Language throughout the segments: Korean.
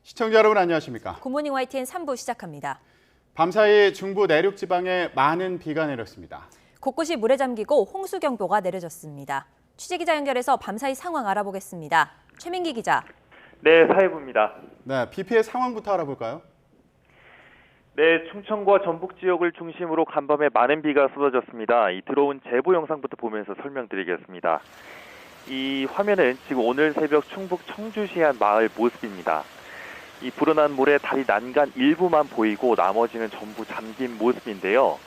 시청자 여러분 안녕하십니까? 굿모닝 YTN 3부 시작합니다. 밤사이 중부 내륙 지방에 많은 비가 내렸습니다. 곳곳이 물에 잠기고 홍수경보가 내려졌습니다. 취재기자 연결해서 밤사이 상황 알아보겠습니다. 최민기 기자. 네, 사회부입니다. 네, 비 피해 상황부터 알아볼까요? 네, 충청과 전북 지역을 중심으로 간밤에 많은 비가 쏟아졌습니다. 이 들어온 제보 영상부터 보면서 설명드리겠습니다. 이 화면은 지금 오늘 새벽 충북 청주시의 한 마을 모습입니다. 이 불어난 물에 다리 난간 일부만 보이고 나머지는 전부 잠긴 모습인데요.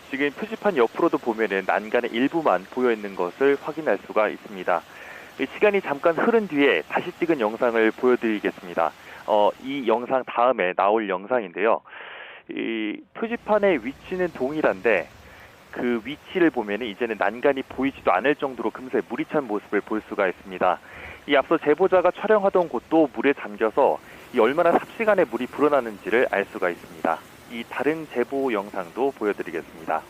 지금 표지판 옆으로도 보면은 난간의 일부만 보여 있는 것을 확인할 수가 있습니다. 시간이 잠깐 흐른 뒤에 다시 찍은 영상을 보여드리겠습니다. 이 영상 다음에 나올 영상인데요. 이 표지판의 위치는 동일한데 그 위치를 보면은 이제는 난간이 보이지도 않을 정도로 금세 물이 찬 모습을 볼 수가 있습니다. 이 앞서 제보자가 촬영하던 곳도 물에 잠겨서 이 얼마나 삽시간에 물이 불어나는지를 알 수가 있습니다. 이 다른 제보 영상도 보여드리겠습니다.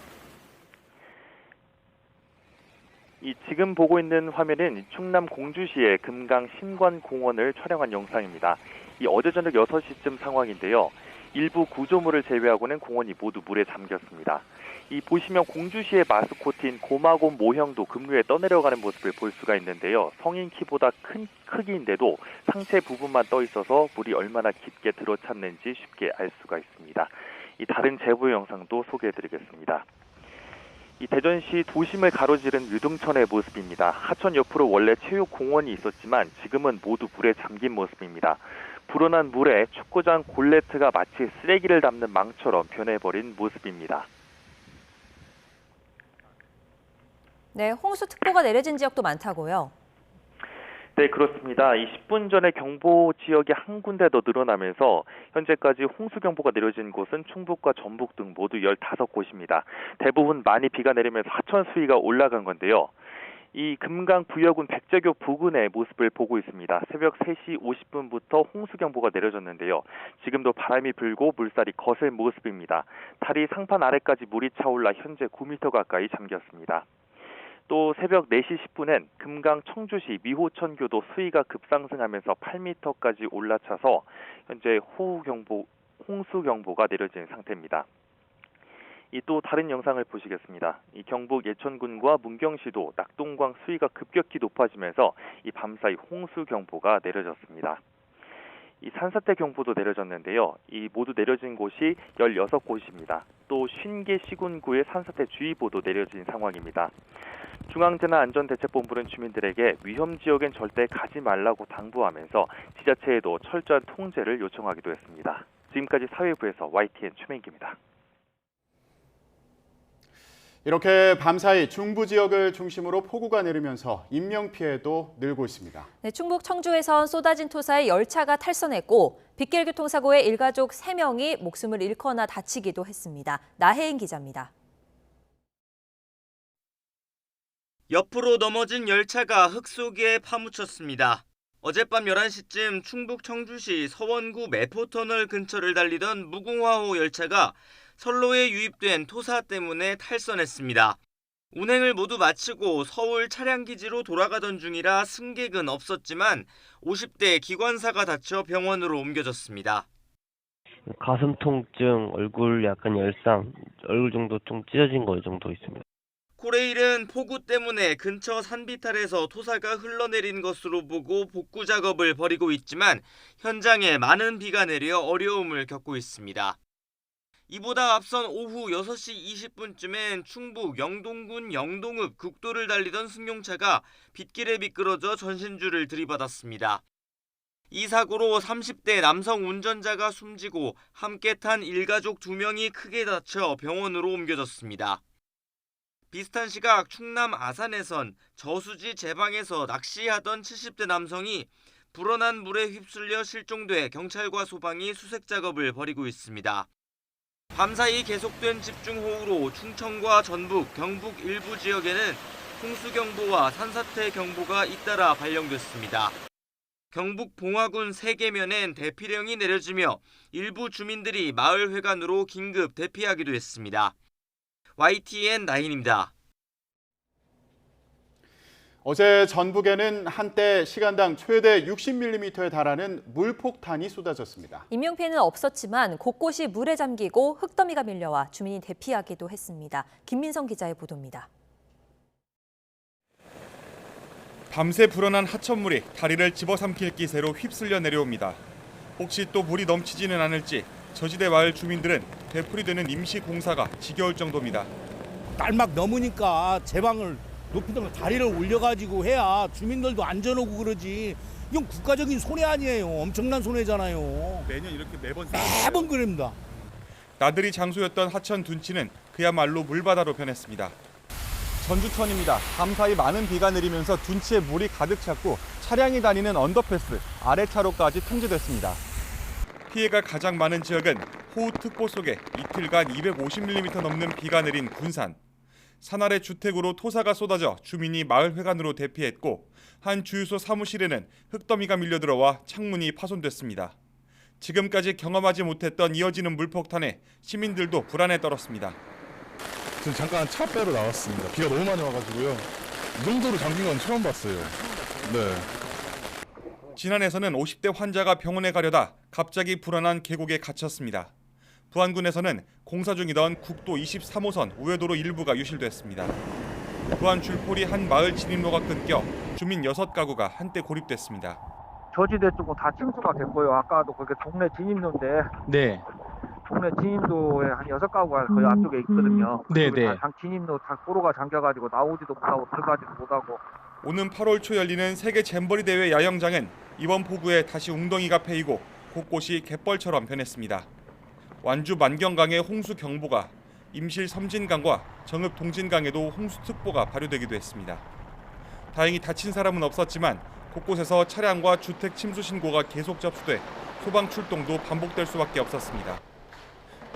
이 지금 보고 있는 화면은 충남 공주시의 금강 신관공원을 촬영한 영상입니다. 이 어제 저녁 6시쯤 상황인데요. 일부 구조물을 제외하고는 공원이 모두 물에 잠겼습니다. 이 보시면 공주시의 마스코트인 고마곰 모형도 급류에 떠내려가는 모습을 볼 수가 있는데요. 성인 키보다 큰 크기인데도 상체 부분만 떠 있어서 물이 얼마나 깊게 들어찼는지 쉽게 알 수가 있습니다. 이 다른 제보 영상도 소개해드리겠습니다. 이 대전시 도심을 가로지른 유등천의 모습입니다. 하천 옆으로 원래 체육공원이 있었지만 지금은 모두 물에 잠긴 모습입니다. 불어난 물에 축구장 골레트가 마치 쓰레기를 담는 망처럼 변해버린 모습입니다. 네, 홍수특보가 내려진 지역도 많다고요. 네, 그렇습니다. 이 10분 전에 경보 지역이 한 군데 더 늘어나면서 현재까지 홍수경보가 내려진 곳은 충북과 전북 등 모두 15곳입니다. 대부분 많이 비가 내리면서 하천 수위가 올라간 건데요. 이 금강 부여군 백제교 부근의 모습을 보고 있습니다. 새벽 3시 50분부터 홍수경보가 내려졌는데요. 지금도 바람이 불고 물살이 거센 모습입니다. 다리 상판 아래까지 물이 차올라 현재 9m 가까이 잠겼습니다. 또 새벽 4시 10분엔 금강 청주시 미호천교도 수위가 급상승하면서 8m까지 올라차서 현재 홍수경보가 내려진 상태입니다. 이 또 다른 영상을 보시겠습니다. 이 경북 예천군과 문경시도 낙동강 수위가 급격히 높아지면서 이 밤사이 홍수경보가 내려졌습니다. 이 산사태 경보도 내려졌는데요. 이 모두 내려진 곳이 16곳입니다. 또 신계 시군구의 산사태 주의보도 내려진 상황입니다. 중앙재난안전대책본부는 주민들에게 위험 지역엔 절대 가지 말라고 당부하면서 지자체에도 철저한 통제를 요청하기도 했습니다. 지금까지 사회부에서 YTN 최민기입니다. 이렇게 밤사이 중부 지역을 중심으로 폭우가 내리면서 인명피해도 늘고 있습니다. 네, 충북 청주에선 쏟아진 토사에 열차가 탈선했고 빗길 교통사고에 일가족 3명이 목숨을 잃거나 다치기도 했습니다. 나혜인 기자입니다. 옆으로 넘어진 열차가 흙 속에 파묻혔습니다. 어젯밤 11시쯤 충북 청주시 서원구 매포터널 근처를 달리던 무궁화호 열차가 선로에 유입된 토사 때문에 탈선했습니다. 운행을 모두 마치고 서울 차량기지로 돌아가던 중이라 승객은 없었지만 50대 기관사가 다쳐 병원으로 옮겨졌습니다. 가슴 통증, 얼굴 약간 열상, 얼굴 정도 좀 찢어진 거 정도 있습니다. 코레일은 폭우 때문에 근처 산비탈에서 토사가 흘러내린 것으로 보고 복구 작업을 벌이고 있지만 현장에 많은 비가 내려 어려움을 겪고 있습니다. 이보다 앞선 오후 6시 20분쯤엔 충북 영동군 영동읍 국도를 달리던 승용차가 빗길에 미끄러져 전신줄을 들이받았습니다. 이 사고로 30대 남성 운전자가 숨지고 함께 탄 일가족 2명이 크게 다쳐 병원으로 옮겨졌습니다. 비슷한 시각 충남 아산에선 저수지 제방에서 낚시하던 70대 남성이 불어난 물에 휩쓸려 실종돼 경찰과 소방이 수색 작업을 벌이고 있습니다. 밤사이 계속된 집중호우로 충청과 전북, 경북 일부 지역에는 홍수경보와 산사태 경보가 잇따라 발령됐습니다. 경북 봉화군 3개면엔 대피령이 내려지며 일부 주민들이 마을회관으로 긴급 대피하기도 했습니다. YTN 나인입니다. 어제 전북에는 한때 시간당 최대 60mm에 달하는 물폭탄이 쏟아졌습니다. 인명피해는 없었지만 곳곳이 물에 잠기고 흙더미가 밀려와 주민이 대피하기도 했습니다. 김민성 기자의 보도입니다. 밤새 불어난 하천물이 다리를 집어삼킬 기세로 휩쓸려 내려옵니다. 혹시 또 물이 넘치지는 않을지 저지대 마을 주민들은 되풀이되는 임시 공사가 지겨울 정도입니다. 딸막 넘으니까 제방을 높이든 다리를 올려가지고 해야 주민들도 안전하고 그러지. 이건 국가적인 손해 아니에요. 엄청난 손해잖아요. 매년 이렇게 매번 그럽니다. 나들이 장소였던 하천 둔치는 그야말로 물바다로 변했습니다. 전주천입니다. 밤사이 많은 비가 내리면서 둔치에 물이 가득 찼고 차량이 다니는 언더패스 아래 차로까지 통제됐습니다. 피해가 가장 많은 지역은 호우특보 속에 이틀간 250mm 넘는 비가 내린 군산. 산 아래 주택으로 토사가 쏟아져 주민이 마을 회관으로 대피했고 한 주유소 사무실에는 흙더미가 밀려들어와 창문이 파손됐습니다. 지금까지 경험하지 못했던 이어지는 물폭탄에 시민들도 불안에 떨었습니다. 지금 잠깐 차 빼러 나왔습니다. 비가 너무 많이 와가지고요. 이 정도로 잠긴 건 처음 봤어요. 네. 진안에서는 50대 환자가 병원에 가려다 갑자기 불어난 계곡에 갇혔습니다. 부안군에서는 공사 중이던 국도 23호선 우회도로 일부가 유실됐습니다. 부안 줄포리 한 마을 진입로가 끊겨 주민 6가구가 한때 고립됐습니다. 저지대 쪽은 다 침수가 됐고요. 아까도 그게 동네 진입로인데 네. 동네 진입로에 한 6가구가 거의 앞쪽에 있거든요. 네네. 진입로 다 도로가 잠겨가지고 나오지도 못하고 들어가지도 못하고. 오는 8월 초 열리는 세계 잼버리 대회 야영장은 이번 폭우에 다시 웅덩이가 패이고 곳곳이 갯벌처럼 변했습니다. 완주 만경강에 홍수경보가, 임실 섬진강과 정읍 동진강에도 홍수특보가 발효되기도 했습니다. 다행히 다친 사람은 없었지만 곳곳에서 차량과 주택 침수 신고가 계속 접수돼 소방 출동도 반복될 수밖에 없었습니다.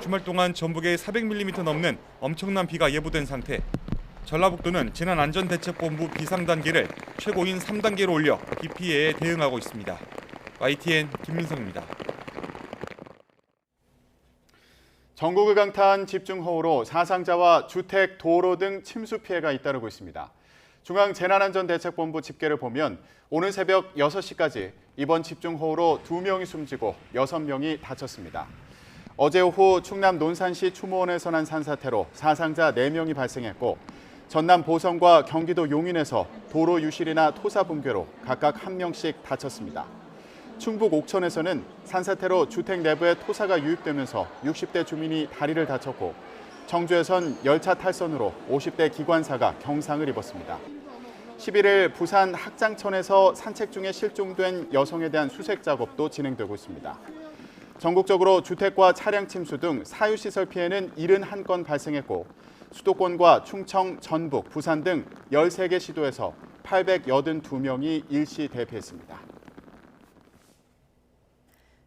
주말 동안 전북에 400mm 넘는 엄청난 비가 예보된 상태. 전라북도는 재난안전대책본부 비상단계를 최고인 3단계로 올려 비 피해에 대응하고 있습니다. YTN 김민성입니다. 전국을 강타한 집중호우로 사상자와 주택, 도로 등 침수 피해가 잇따르고 있습니다. 중앙재난안전대책본부 집계를 보면 오늘 새벽 6시까지 이번 집중호우로 2명이 숨지고 6명이 다쳤습니다. 어제 오후 충남 논산시 추모원에서 난 산사태로 사상자 4명이 발생했고 전남 보성과 경기도 용인에서 도로 유실이나 토사 붕괴로 각각 1명씩 다쳤습니다. 충북 옥천에서는 산사태로 주택 내부에 토사가 유입되면서 60대 주민이 다리를 다쳤고 청주에선 열차 탈선으로 50대 기관사가 경상을 입었습니다. 11일 부산 학장천에서 산책 중에 실종된 여성에 대한 수색 작업도 진행되고 있습니다. 전국적으로 주택과 차량 침수 등 사유시설 피해는 71건 발생했고 수도권과 충청, 전북, 부산 등 13개 시도에서 882명이 일시 대피했습니다.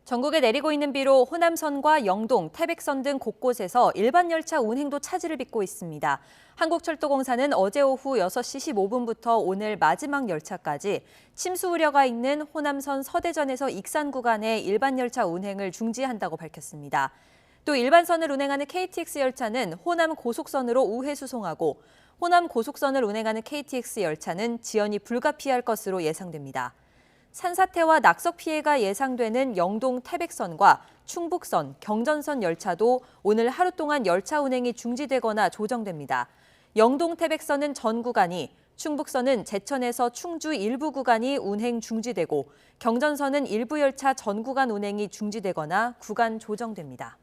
전국에 내리고 있는 비로 호남선과 영동, 태백선 등 곳곳에서 일반 열차 운행도 차질을 빚고 있습니다. 한국철도공사는 어제 오후 6시 15분부터 오늘 마지막 열차까지 침수 우려가 있는 호남선 서대전에서 익산 구간의 일반 열차 운행을 중지한다고 밝혔습니다. 또 일반선을 운행하는 KTX 열차는 호남 고속선으로 우회 수송하고 호남 고속선을 운행하는 KTX 열차는 지연이 불가피할 것으로 예상됩니다. 산사태와 낙석 피해가 예상되는 영동 태백선과 충북선, 경전선 열차도 오늘 하루 동안 열차 운행이 중지되거나 조정됩니다. 영동 태백선은 전 구간이, 충북선은 제천에서 충주 일부 구간이 운행 중지되고 경전선은 일부 열차 전 구간 운행이 중지되거나 구간 조정됩니다.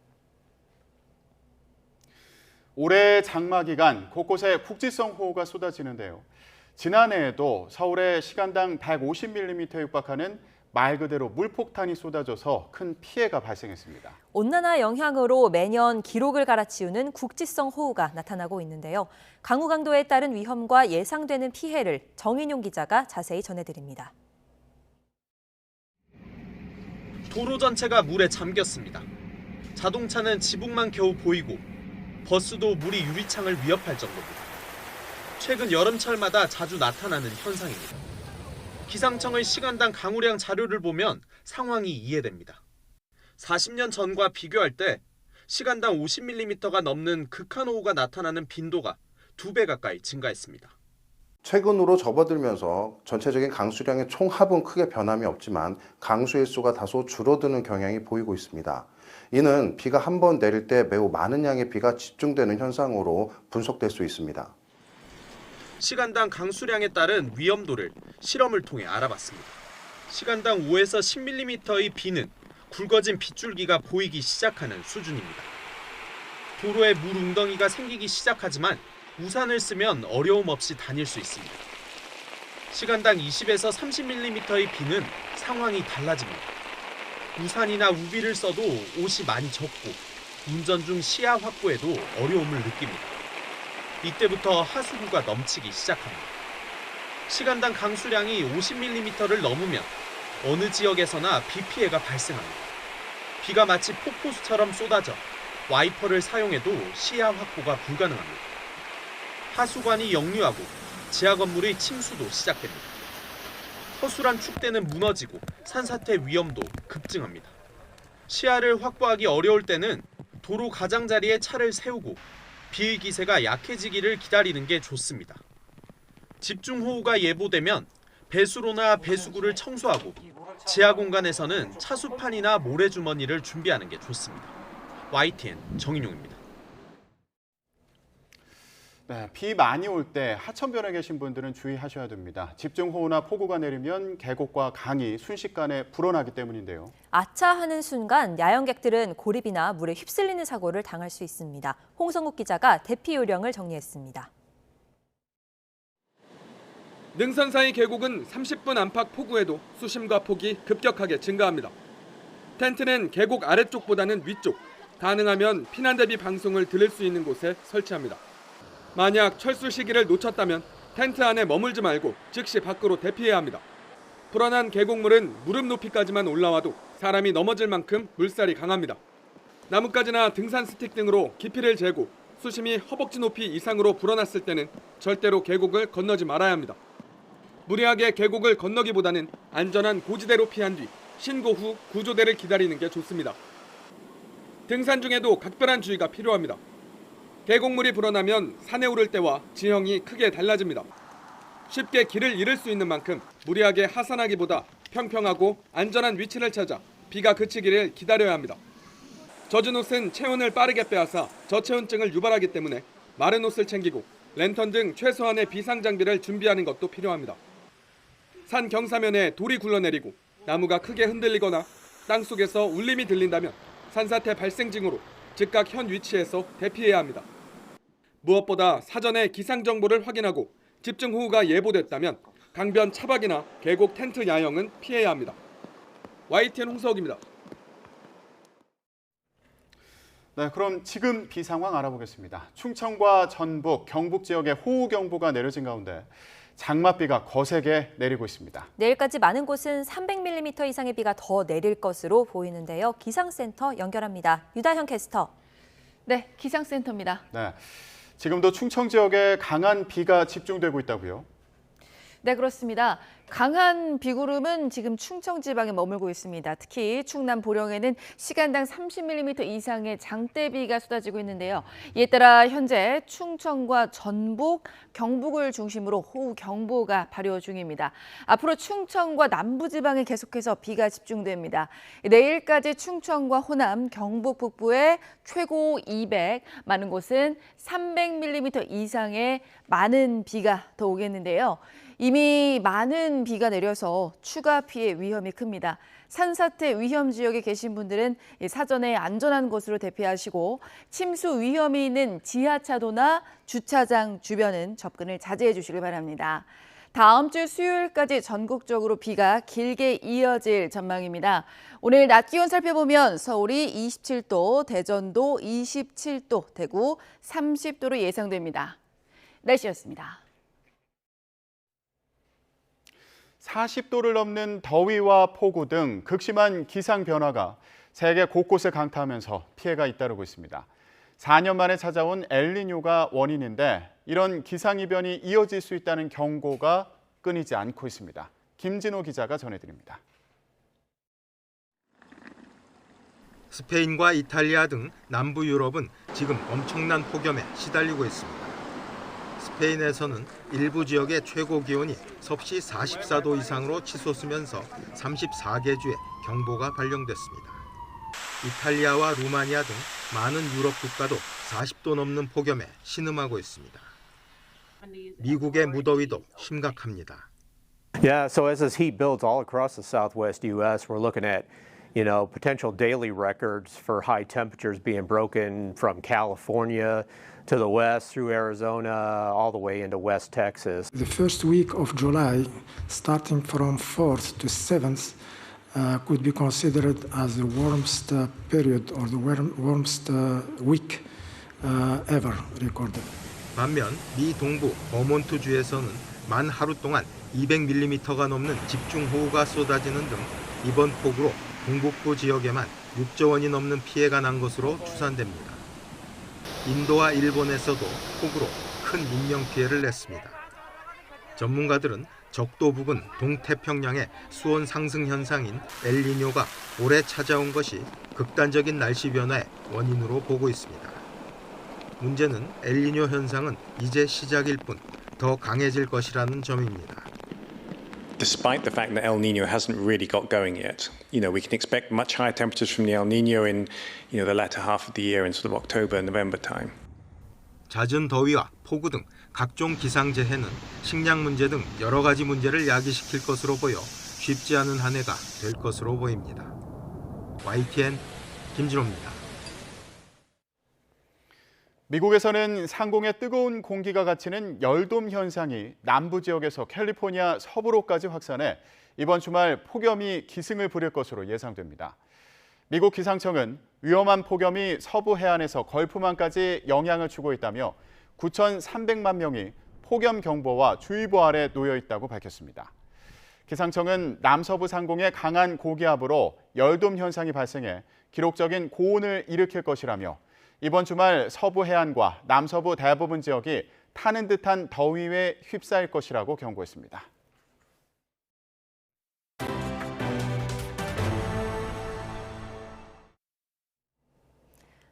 올해 장마 기간 곳곳에 국지성 호우가 쏟아지는데요. 지난해에도 서울에 시간당 150mm에 육박하는 말 그대로 물폭탄이 쏟아져서 큰 피해가 발생했습니다. 온난화 영향으로 매년 기록을 갈아치우는 국지성 호우가 나타나고 있는데요. 강우 강도에 따른 위험과 예상되는 피해를 정인용 기자가 자세히 전해드립니다. 도로 전체가 물에 잠겼습니다. 자동차는 지붕만 겨우 보이고 버스도 물이 유리창을 위협할 정도입니다. 최근 여름철마다 자주 나타나는 현상입니다. 기상청의 시간당 강우량 자료를 보면 상황이 이해됩니다. 40년 전과 비교할 때 시간당 50mm가 넘는 극한호우가 나타나는 빈도가 2배 가까이 증가했습니다. 최근으로 접어들면서 전체적인 강수량의 총합은 크게 변함이 없지만 강수 일수가 다소 줄어드는 경향이 보이고 있습니다. 이는 비가 한 번 내릴 때 매우 많은 양의 비가 집중되는 현상으로 분석될 수 있습니다. 시간당 강수량에 따른 위험도를 실험을 통해 알아봤습니다. 시간당 5에서 10mm의 비는 굵어진 빗줄기가 보이기 시작하는 수준입니다. 도로에 물 웅덩이가 생기기 시작하지만 우산을 쓰면 어려움 없이 다닐 수 있습니다. 시간당 20에서 30mm의 비는 상황이 달라집니다. 우산이나 우비를 써도 옷이 많이 젖고 운전 중 시야 확보에도 어려움을 느낍니다. 이때부터 하수구가 넘치기 시작합니다. 시간당 강수량이 50mm를 넘으면 어느 지역에서나 비 피해가 발생합니다. 비가 마치 폭포수처럼 쏟아져 와이퍼를 사용해도 시야 확보가 불가능합니다. 하수관이 역류하고 지하 건물의 침수도 시작됩니다. 허술한 축대는 무너지고 산사태 위험도 급증합니다. 시야를 확보하기 어려울 때는 도로 가장자리에 차를 세우고 비의 기세가 약해지기를 기다리는 게 좋습니다. 집중호우가 예보되면 배수로나 배수구를 청소하고 지하 공간에서는 차수판이나 모래주머니를 준비하는 게 좋습니다. YTN 정인용입니다. 네, 비 많이 올 때 하천변에 계신 분들은 주의하셔야 됩니다. 집중호우나 폭우가 내리면 계곡과 강이 순식간에 불어나기 때문인데요. 아차하는 순간 야영객들은 고립이나 물에 휩쓸리는 사고를 당할 수 있습니다. 홍성국 기자가 대피 요령을 정리했습니다. 능선사이 계곡은 30분 안팎 폭우에도 수심과 폭이 급격하게 증가합니다. 텐트는 계곡 아래쪽보다는 위쪽, 가능하면 피난 대비 방송을 들을 수 있는 곳에 설치합니다. 만약 철수 시기를 놓쳤다면 텐트 안에 머물지 말고 즉시 밖으로 대피해야 합니다. 불어난 계곡물은 무릎 높이까지만 올라와도 사람이 넘어질 만큼 물살이 강합니다. 나뭇가지나 등산 스틱 등으로 깊이를 재고 수심이 허벅지 높이 이상으로 불어났을 때는 절대로 계곡을 건너지 말아야 합니다. 무리하게 계곡을 건너기보다는 안전한 고지대로 피한 뒤 신고 후 구조대를 기다리는 게 좋습니다. 등산 중에도 각별한 주의가 필요합니다. 계곡물이 불어나면 산에 오를 때와 지형이 크게 달라집니다. 쉽게 길을 잃을 수 있는 만큼 무리하게 하산하기보다 평평하고 안전한 위치를 찾아 비가 그치기를 기다려야 합니다. 젖은 옷은 체온을 빠르게 빼앗아 저체온증을 유발하기 때문에 마른 옷을 챙기고 랜턴 등 최소한의 비상 장비를 준비하는 것도 필요합니다. 산 경사면에 돌이 굴러내리고 나무가 크게 흔들리거나 땅속에서 울림이 들린다면 산사태 발생 징후로 즉각 현 위치에서 대피해야 합니다. 무엇보다 사전에 기상 정보를 확인하고 집중호우가 예보됐다면 강변 차박이나 계곡 텐트 야영은 피해야 합니다. YTN 홍석입니다. 네, 그럼 지금 비 상황 알아보겠습니다. 충청과 전북, 경북 지역에 호우경보가 내려진 가운데 장맛비가 거세게 내리고 있습니다. 내일까지 많은 곳은 300mm 이상의 비가 더 내릴 것으로 보이는데요. 기상센터 연결합니다. 유다현 캐스터. 네, 기상센터입니다. 네, 지금도 충청 지역에 강한 비가 집중되고 있다고요? 네, 그렇습니다. 강한 비구름은 지금 충청 지방에 머물고 있습니다. 특히 충남 보령에는 시간당 30mm 이상의 장대비가 쏟아지고 있는데요. 이에 따라 현재 충청과 전북, 경북을 중심으로 호우경보가 발효 중입니다. 앞으로 충청과 남부지방에 계속해서 비가 집중됩니다. 내일까지 충청과 호남, 경북 북부에 최고 200, 많은 곳은 300mm 이상의 많은 비가 더 오겠는데요. 이미 많은 비가 내려서 추가 피해 위험이 큽니다. 산사태 위험 지역에 계신 분들은 사전에 안전한 곳으로 대피하시고 침수 위험이 있는 지하차도나 주차장 주변은 접근을 자제해 주시길 바랍니다. 다음 주 수요일까지 전국적으로 비가 길게 이어질 전망입니다. 오늘 낮 기온 살펴보면 서울이 27도, 대전도 27도, 대구 30도로 예상됩니다. 날씨였습니다. 40도를 넘는 더위와 폭우 등 극심한 기상 변화가 세계 곳곳에 강타하면서 피해가 잇따르고 있습니다. 4년 만에 찾아온 엘니뇨가 원인인데 이런 기상이변이 이어질 수 있다는 경고가 끊이지 않고 있습니다. 김진호 기자가 전해드립니다. 스페인과 이탈리아 등 남부 유럽은 지금 엄청난 폭염에 시달리고 있습니다. 스페인에서는 일부 지역의 최고 기온이 섭씨 44도 이상으로 치솟으면서 34개 주에 경보가 발령됐습니다. 이탈리아와 루마니아 등 많은 유럽 국가도 40도 넘는 폭염에 신음하고 있습니다. 미국의 무더위도 심각합니다. Yeah, so as this heat builds all across the southwest U.S., we're looking at, potential daily records for high temperatures being broken from California to the west through Arizona, all the way into West Texas. The first week of July, starting from 4th to 7th, could be considered as the warmest period or the warmest week ever recorded. 반면 미 동부 버몬트주에서는 만 하루 동안 200mm가 넘는 집중호우가 쏟아지는 등 이번 폭우로 동북부 지역에만 6조 원이 넘는 피해가 난 것으로 추산됩니다. 인도와 일본에서도 폭우로 큰 인명피해를 냈습니다. 전문가들은 적도 부근 동태평양의 수온 상승 현상인 엘니뇨가 올해 찾아온 것이 극단적인 날씨 변화의 원인으로 보고 있습니다. 문제는 엘니뇨 현상은 이제 시작일 뿐 더 강해질 것이라는 점입니다. Despite the fact that El Nino hasn't really got going yet, we can expect much higher temperatures from the El Nino in, the latter half of the year in sort of October, November time. 잦은 더위와 폭우 등 각종 기상재해는 식량 문제 등 여러 가지 문제를 야기시킬 것으로 보여 쉽지 않은 한 해가 될 것으로 보입니다. YTN 김진호입니다. 미국에서는 상공에 뜨거운 공기가 갇히는 열돔 현상이 남부 지역에서 캘리포니아 서부로까지 확산해 이번 주말 폭염이 기승을 부릴 것으로 예상됩니다. 미국 기상청은 위험한 폭염이 서부 해안에서 걸프만까지 영향을 주고 있다며 9,300만 명이 폭염 경보와 주의보 아래 놓여 있다고 밝혔습니다. 기상청은 남서부 상공에 강한 고기압으로 열돔 현상이 발생해 기록적인 고온을 일으킬 것이라며 이번 주말 서부 해안과 남서부 대부분 지역이 타는 듯한 더위에 휩싸일 것이라고 경고했습니다.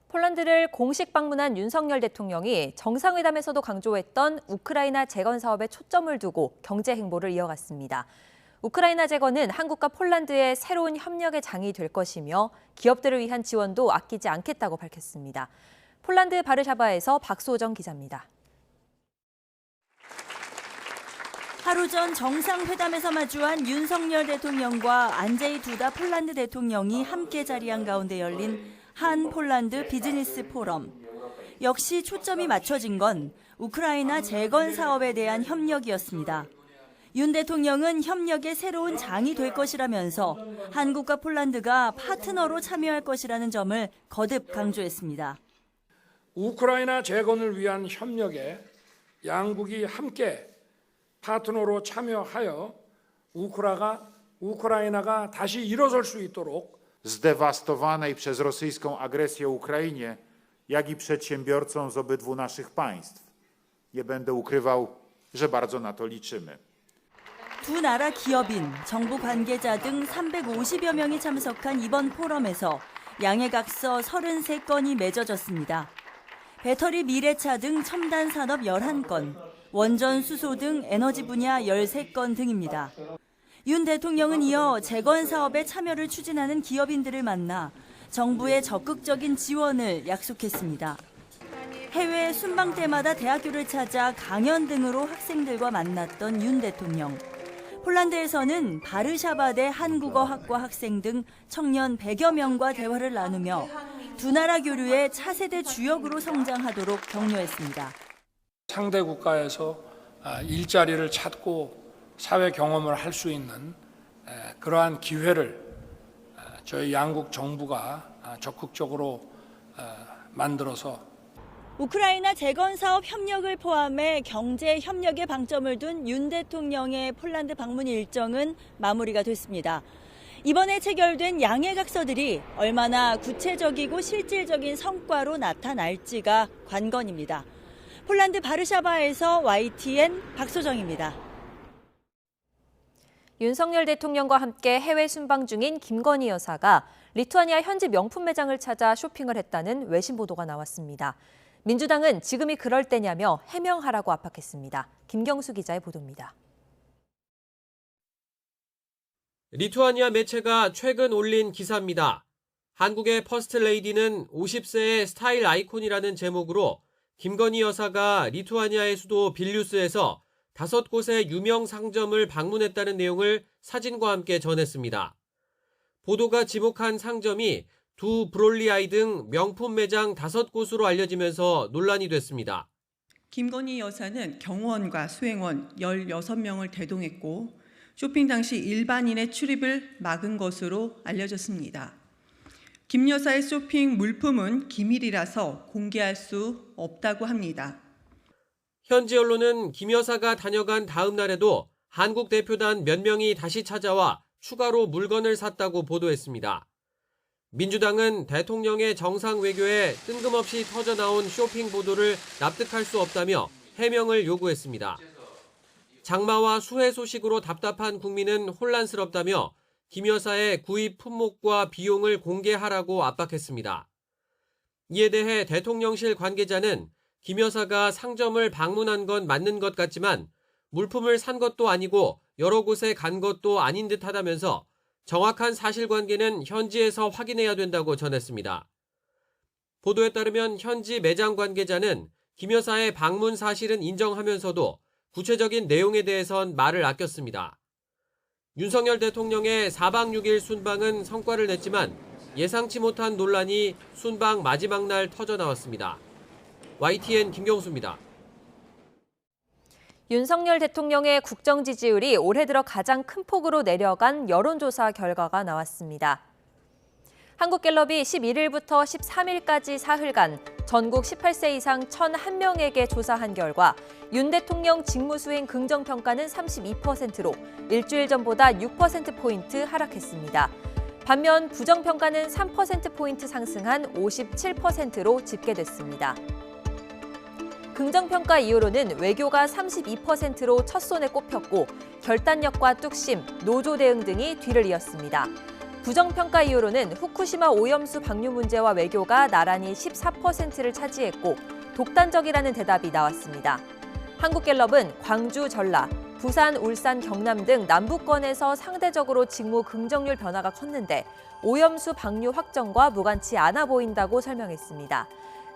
폴란드를 공식 방문한 윤석열 대통령이 정상회담에서도 강조했던 우크라이나 재건 사업에 초점을 두고 경제 행보를 이어갔습니다. 우크라이나 재건은 한국과 폴란드의 새로운 협력의 장이 될 것이며 기업들을 위한 지원도 아끼지 않겠다고 밝혔습니다. 폴란드 바르샤바에서 박소정 기자입니다. 하루 전 정상회담에서 마주한 윤석열 대통령과 안제이 두다 폴란드 대통령이 함께 자리한 가운데 열린 한 폴란드 비즈니스 포럼. 역시 초점이 맞춰진 건 우크라이나 재건 사업에 대한 협력이었습니다. 윤 대통령은 협력의 새로운 장이 될 것이라면서 한국과 폴란드가 파트너로 참여할 것이라는 점을 거듭 강조했습니다. 우크라이나 재건을 위한 협력에 양국이 함께 파트너로 참여하여 우크라이나가 다시 일어설 수 있도록 zdewastowanej przez rosyjską agresję Ukrainie, jak i przedsiębiorcom z obydwu naszych państw. Nie będę ukrywał, że bardzo na to liczymy. 두 나라 기업인, 정부 관계자 등 350여 명이 참석한 이번 포럼에서 양해각서 33건이 맺어졌습니다. 배터리 미래차 등 첨단 산업 11건, 원전 수소 등 에너지 분야 13건 등입니다. 윤 대통령은 이어 재건 사업에 참여를 추진하는 기업인들을 만나 정부의 적극적인 지원을 약속했습니다. 해외 순방 때마다 대학교를 찾아 강연 등으로 학생들과 만났던 윤 대통령. 폴란드에서는 바르샤바대 한국어학과 학생 등 청년 100여 명과 대화를 나누며 두 나라 교류의 차세대 주역으로 성장하도록 격려했습니다. 상대 국가에서 일자리를 찾고 사회 경험을 할 수 있는 그러한 기회를 저희 양국 정부가 적극적으로 만들어서 우크라이나 재건 사업 협력을 포함해 경제 협력에 방점을 둔 윤 대통령의 폴란드 방문 일정은 마무리가 됐습니다. 이번에 체결된 양해각서들이 얼마나 구체적이고 실질적인 성과로 나타날지가 관건입니다. 폴란드 바르샤바에서 YTN 박소정입니다. 윤석열 대통령과 함께 해외 순방 중인 김건희 여사가 리투아니아 현지 명품 매장을 찾아 쇼핑을 했다는 외신 보도가 나왔습니다. 민주당은 지금이 그럴 때냐며 해명하라고 압박했습니다. 김경수 기자의 보도입니다. 리투아니아 매체가 최근 올린 기사입니다. 한국의 퍼스트레이디는 50세의 스타일 아이콘이라는 제목으로 김건희 여사가 리투아니아의 수도 빌뉴스에서 5곳의 유명 상점을 방문했다는 내용을 사진과 함께 전했습니다. 보도가 지목한 상점이 두 브롤리아이 등 명품 매장 5곳으로 알려지면서 논란이 됐습니다. 김건희 여사는 경호원과 수행원 16명을 대동했고 쇼핑 당시 일반인의 출입을 막은 것으로 알려졌습니다. 김 여사의 쇼핑 물품은 기밀이라서 공개할 수 없다고 합니다. 현지 언론은 김 여사가 다녀간 다음 날에도 한국 대표단 몇 명이 다시 찾아와 추가로 물건을 샀다고 보도했습니다. 민주당은 대통령의 정상 외교에 뜬금없이 터져나온 쇼핑 보도를 납득할 수 없다며 해명을 요구했습니다. 장마와 수해 소식으로 답답한 국민은 혼란스럽다며 김 여사의 구입 품목과 비용을 공개하라고 압박했습니다. 이에 대해 대통령실 관계자는 김 여사가 상점을 방문한 건 맞는 것 같지만 물품을 산 것도 아니고 여러 곳에 간 것도 아닌 듯하다면서 정확한 사실관계는 현지에서 확인해야 된다고 전했습니다. 보도에 따르면 현지 매장 관계자는 김 여사의 방문 사실은 인정하면서도 구체적인 내용에 대해선 말을 아꼈습니다. 윤석열 대통령의 4박 6일 순방은 성과를 냈지만 예상치 못한 논란이 순방 마지막 날 터져나왔습니다. YTN 김경수입니다. 윤석열 대통령의 국정 지지율이 올해 들어 가장 큰 폭으로 내려간 여론조사 결과가 나왔습니다. 한국갤럽이 11일부터 13일까지 사흘간 전국 18세 이상 1,001명에게 조사한 결과 윤 대통령 직무수행 긍정평가는 32%로 일주일 전보다 6%포인트 하락했습니다. 반면 부정평가는 3%포인트 상승한 57%로 집계됐습니다. 긍정평가 이후로는 외교가 32%로 첫손에 꼽혔고 결단력과 뚝심, 노조 대응 등이 뒤를 이었습니다. 부정평가 이후로는 후쿠시마 오염수 방류 문제와 외교가 나란히 14%를 차지했고 독단적이라는 대답이 나왔습니다. 한국갤럽은 광주, 전라, 부산, 울산, 경남 등 남부권에서 상대적으로 직무 긍정률 변화가 컸는데 오염수 방류 확정과 무관치 않아 보인다고 설명했습니다.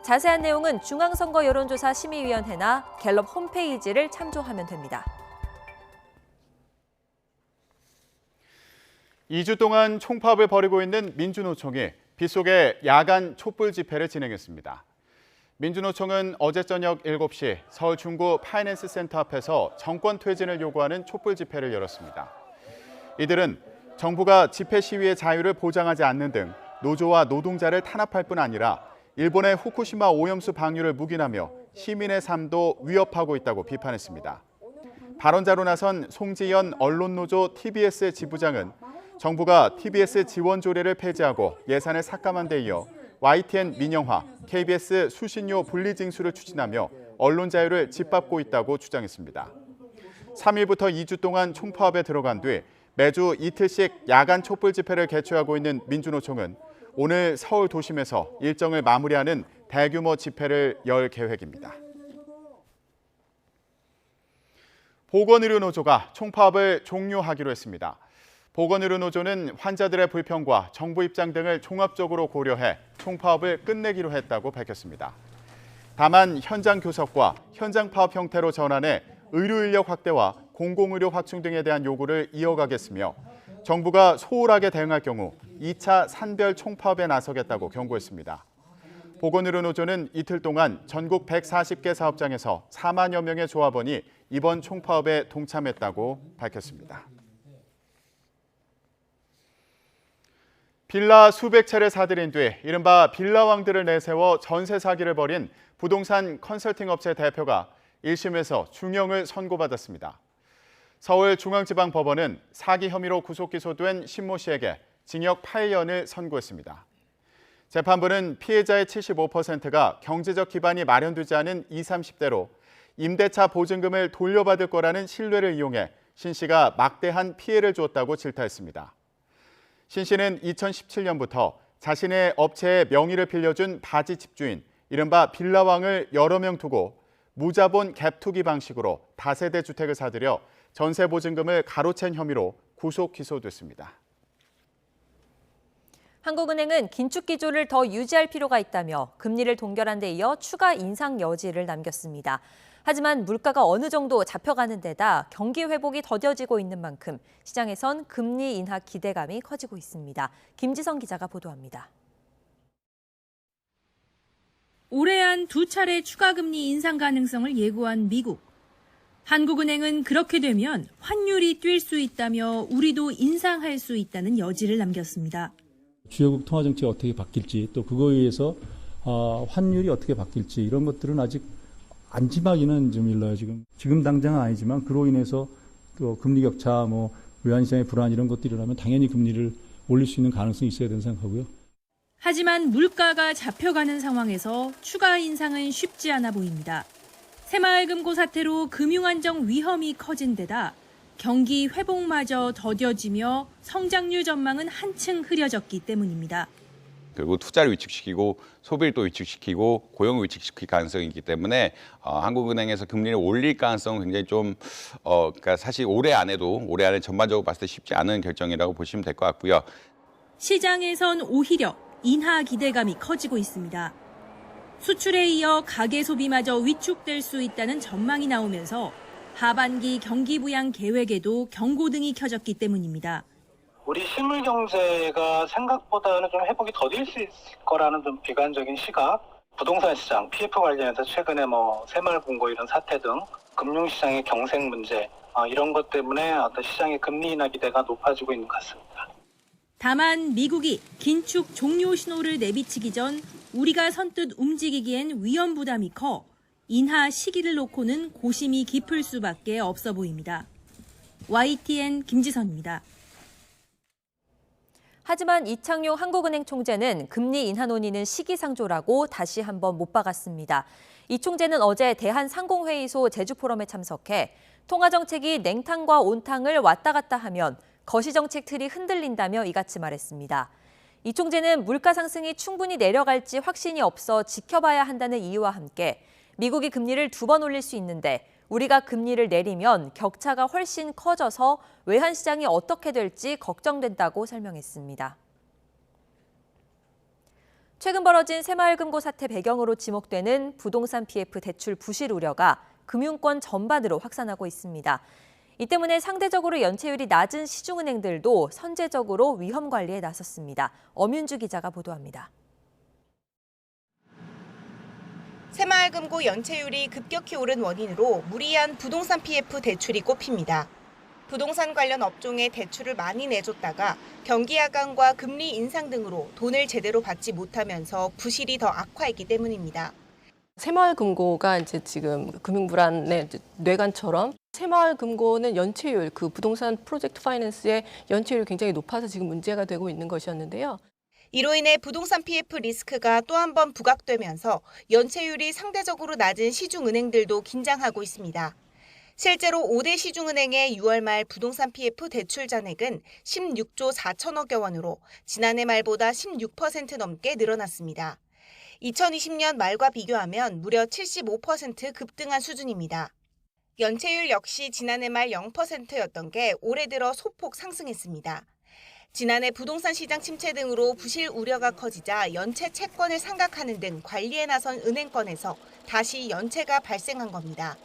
자세한 내용은 중앙선거 여론조사 심의위원회나 갤럽 홈페이지를 참조하면 됩니다. 2주 동안 총파업을 벌이고 있는 민주노총이 빗속에 야간 촛불 집회를 진행했습니다. 민주노총은 어제 저녁 7시 서울 중구 파이낸스 센터 앞에서 정권 퇴진을 요구하는 촛불 집회를 열었습니다. 이들은 정부가 집회 시위의 자유를 보장하지 않는 등 노조와 노동자를 탄압할 뿐 아니라 일본의 후쿠시마 오염수 방류를 묵인하며 시민의 삶도 위협하고 있다고 비판했습니다. 발언자로 나선 송지연 언론노조 TBS 지부장은 정부가 TBS 지원 조례를 폐지하고 예산을 삭감한 데 이어 YTN 민영화, KBS 수신료 분리징수를 추진하며 언론 자유를 짓밟고 있다고 주장했습니다. 3일부터 2주 동안 총파업에 들어간 뒤 매주 이틀씩 야간 촛불 집회를 개최하고 있는 민주노총은 오늘 서울 도심에서 일정을 마무리하는 대규모 집회를 열 계획입니다. 보건의료노조가 총파업을 종료하기로 했습니다. 보건의료노조는 환자들의 불평과 정부 입장 등을 종합적으로 고려해 총파업을 끝내기로 했다고 밝혔습니다. 다만 현장 교섭과 현장 파업 형태로 전환해 의료 인력 확대와 공공의료 확충 등에 대한 요구를 이어가겠으며 정부가 소홀하게 대응할 경우 2차 산별 총파업에 나서겠다고 경고했습니다. 보건의료노조는 이틀 동안 전국 140개 사업장에서 4만여 명의 조합원이 이번 총파업에 동참했다고 밝혔습니다. 빌라 수백 채를 사들인 뒤 이른바 빌라왕들을 내세워 전세 사기를 벌인 부동산 컨설팅 업체 대표가 1심에서 중형을 선고받았습니다. 서울중앙지방법원은 사기 혐의로 구속 기소된 신모 씨에게 징역 8년을 선고했습니다. 재판부는 피해자의 75%가 경제적 기반이 마련되지 않은 20, 30대로 임대차 보증금을 돌려받을 거라는 신뢰를 이용해 신 씨가 막대한 피해를 주었다고 질타했습니다. 신 씨는 2017년부터 자신의 업체의 명의를 빌려준 바지 집주인 이른바 빌라왕을 여러 명 두고 무자본 갭 투기 방식으로 다세대 주택을 사들여 전세 보증금을 가로챈 혐의로 구속 기소됐습니다. 한국은행은 긴축 기조를 더 유지할 필요가 있다며 금리를 동결한 데 이어 추가 인상 여지를 남겼습니다. 하지만 물가가 어느 정도 잡혀가는 데다 경기 회복이 더뎌지고 있는 만큼 시장에선 금리 인하 기대감이 커지고 있습니다. 김지성 기자가 보도합니다. 올해 안 2차례 추가 금리 인상 가능성을 예고한 미국. 한국은행은 그렇게 되면 환율이 뛸 수 있다며 우리도 인상할 수 있다는 여지를 남겼습니다. 주요국 통화 정책이 어떻게 바뀔지 또 그거에 의해서 환율이 어떻게 바뀔지 이런 것들은 아직 안심하기는 좀 일러요. 지금 당장은 아니지만 그로 인해서 또 금리 격차, 외환시장의 불안 이런 것들이 일어나면 당연히 금리를 올릴 수 있는 가능성이 있어야 된다고 생각하고요. 하지만 물가가 잡혀가는 상황에서 추가 인상은 쉽지 않아 보입니다. 새마을금고 사태로 금융안정 위험이 커진 데다 경기 회복마저 더뎌지며 성장률 전망은 한층 흐려졌기 때문입니다. 결국 투자를 위축시키고 소비를 또 위축시키고 고용을 위축시킬 가능성이 있기 때문에 한국은행에서 금리를 올릴 가능성은 굉장히 그러니까 사실 올해 안에 전반적으로 봤을 때 쉽지 않은 결정이라고 보시면 될 것 같고요. 시장에선 오히려 인하 기대감이 커지고 있습니다. 수출에 이어 가계 소비마저 위축될 수 있다는 전망이 나오면서 하반기 경기 부양 계획에도 경고등이 켜졌기 때문입니다. 우리 실물 경제가 생각보다는 좀 회복이 더딜 수 있을 거라는 좀 비관적인 시각, 부동산 시장, PF 관련해서 최근에 새마을금고 이런 사태 등 금융시장의 경색 문제 이런 것 때문에 어떤 시장의 금리 인하 기대가 높아지고 있는 것 같습니다. 다만 미국이 긴축 종료 신호를 내비치기 전 우리가 선뜻 움직이기엔 위험 부담이 커 인하 시기를 놓고는 고심이 깊을 수밖에 없어 보입니다. YTN 김지선입니다. 하지만 이창용 한국은행 총재는 금리 인하 논의는 시기상조라고 다시 한번 못 박았습니다. 이 총재는 어제 대한상공회의소 제주포럼에 참석해 통화정책이 냉탕과 온탕을 왔다 갔다 하면 거시정책 틀이 흔들린다며 이같이 말했습니다. 이 총재는 물가 상승이 충분히 내려갈지 확신이 없어 지켜봐야 한다는 이유와 함께 미국이 금리를 2번 올릴 수 있는데 우리가 금리를 내리면 격차가 훨씬 커져서 외환시장이 어떻게 될지 걱정된다고 설명했습니다. 최근 벌어진 새마을금고 사태 배경으로 지목되는 부동산 PF 대출 부실 우려가 금융권 전반으로 확산하고 있습니다. 이 때문에 상대적으로 연체율이 낮은 시중은행들도 선제적으로 위험 관리에 나섰습니다. 엄윤주 기자가 보도합니다. 새마을금고 연체율이 급격히 오른 원인으로 무리한 부동산 PF 대출이 꼽힙니다. 부동산 관련 업종에 대출을 많이 내줬다가 경기 하강과 금리 인상 등으로 돈을 제대로 받지 못하면서 부실이 더 악화했기 때문입니다. 새마을금고가 이제 지금 금융불안의 뇌관처럼 새마을금고는 연체율, 부동산 프로젝트 파이낸스의 연체율이 굉장히 높아서 지금 문제가 되고 있는 것이었는데요. 이로 인해 부동산 PF 리스크가 또 한 번 부각되면서 연체율이 상대적으로 낮은 시중은행들도 긴장하고 있습니다. 실제로 5대 시중은행의 6월 말 부동산 PF 대출 잔액은 16조 4천억여 원으로 지난해 말보다 16% 넘게 늘어났습니다. 2020년 말과 비교하면 무려 75% 급등한 수준입니다. 연체율 역시 지난해 말 0%였던 게 올해 들어 소폭 상승했습니다. 지난해 부동산 시장 침체 등으로 부실 우려가 커지자 연체 채권을 상각하는 등 관리에 나선 은행권에서 다시 연체가 발생한 겁니다.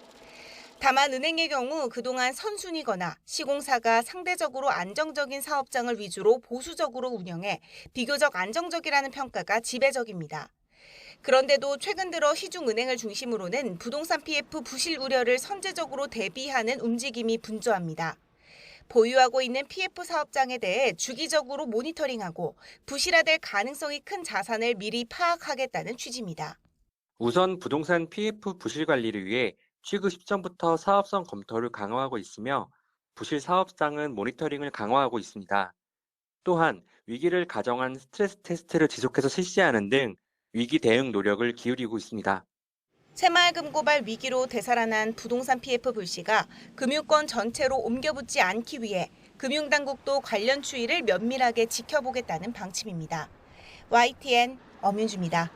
다만 은행의 경우 그동안 선순위거나 시공사가 상대적으로 안정적인 사업장을 위주로 보수적으로 운영해 비교적 안정적이라는 평가가 지배적입니다. 그런데도 최근 들어 시중은행을 중심으로는 부동산 PF 부실 우려를 선제적으로 대비하는 움직임이 분주합니다. 보유하고 있는 PF 사업장에 대해 주기적으로 모니터링하고 부실화될 가능성이 큰 자산을 미리 파악하겠다는 취지입니다. 우선 부동산 PF 부실 관리를 위해 취급 시점부터 사업성 검토를 강화하고 있으며 부실 사업장은 모니터링을 강화하고 있습니다. 또한 위기를 가정한 스트레스 테스트를 지속해서 실시하는 등 위기 대응 노력을 기울이고 있습니다. 새마을금고발 위기로 되살아난 부동산 PF 불씨가 금융권 전체로 옮겨붙지 않기 위해 금융당국도 관련 추이를 면밀하게 지켜보겠다는 방침입니다. YTN 엄윤주입니다.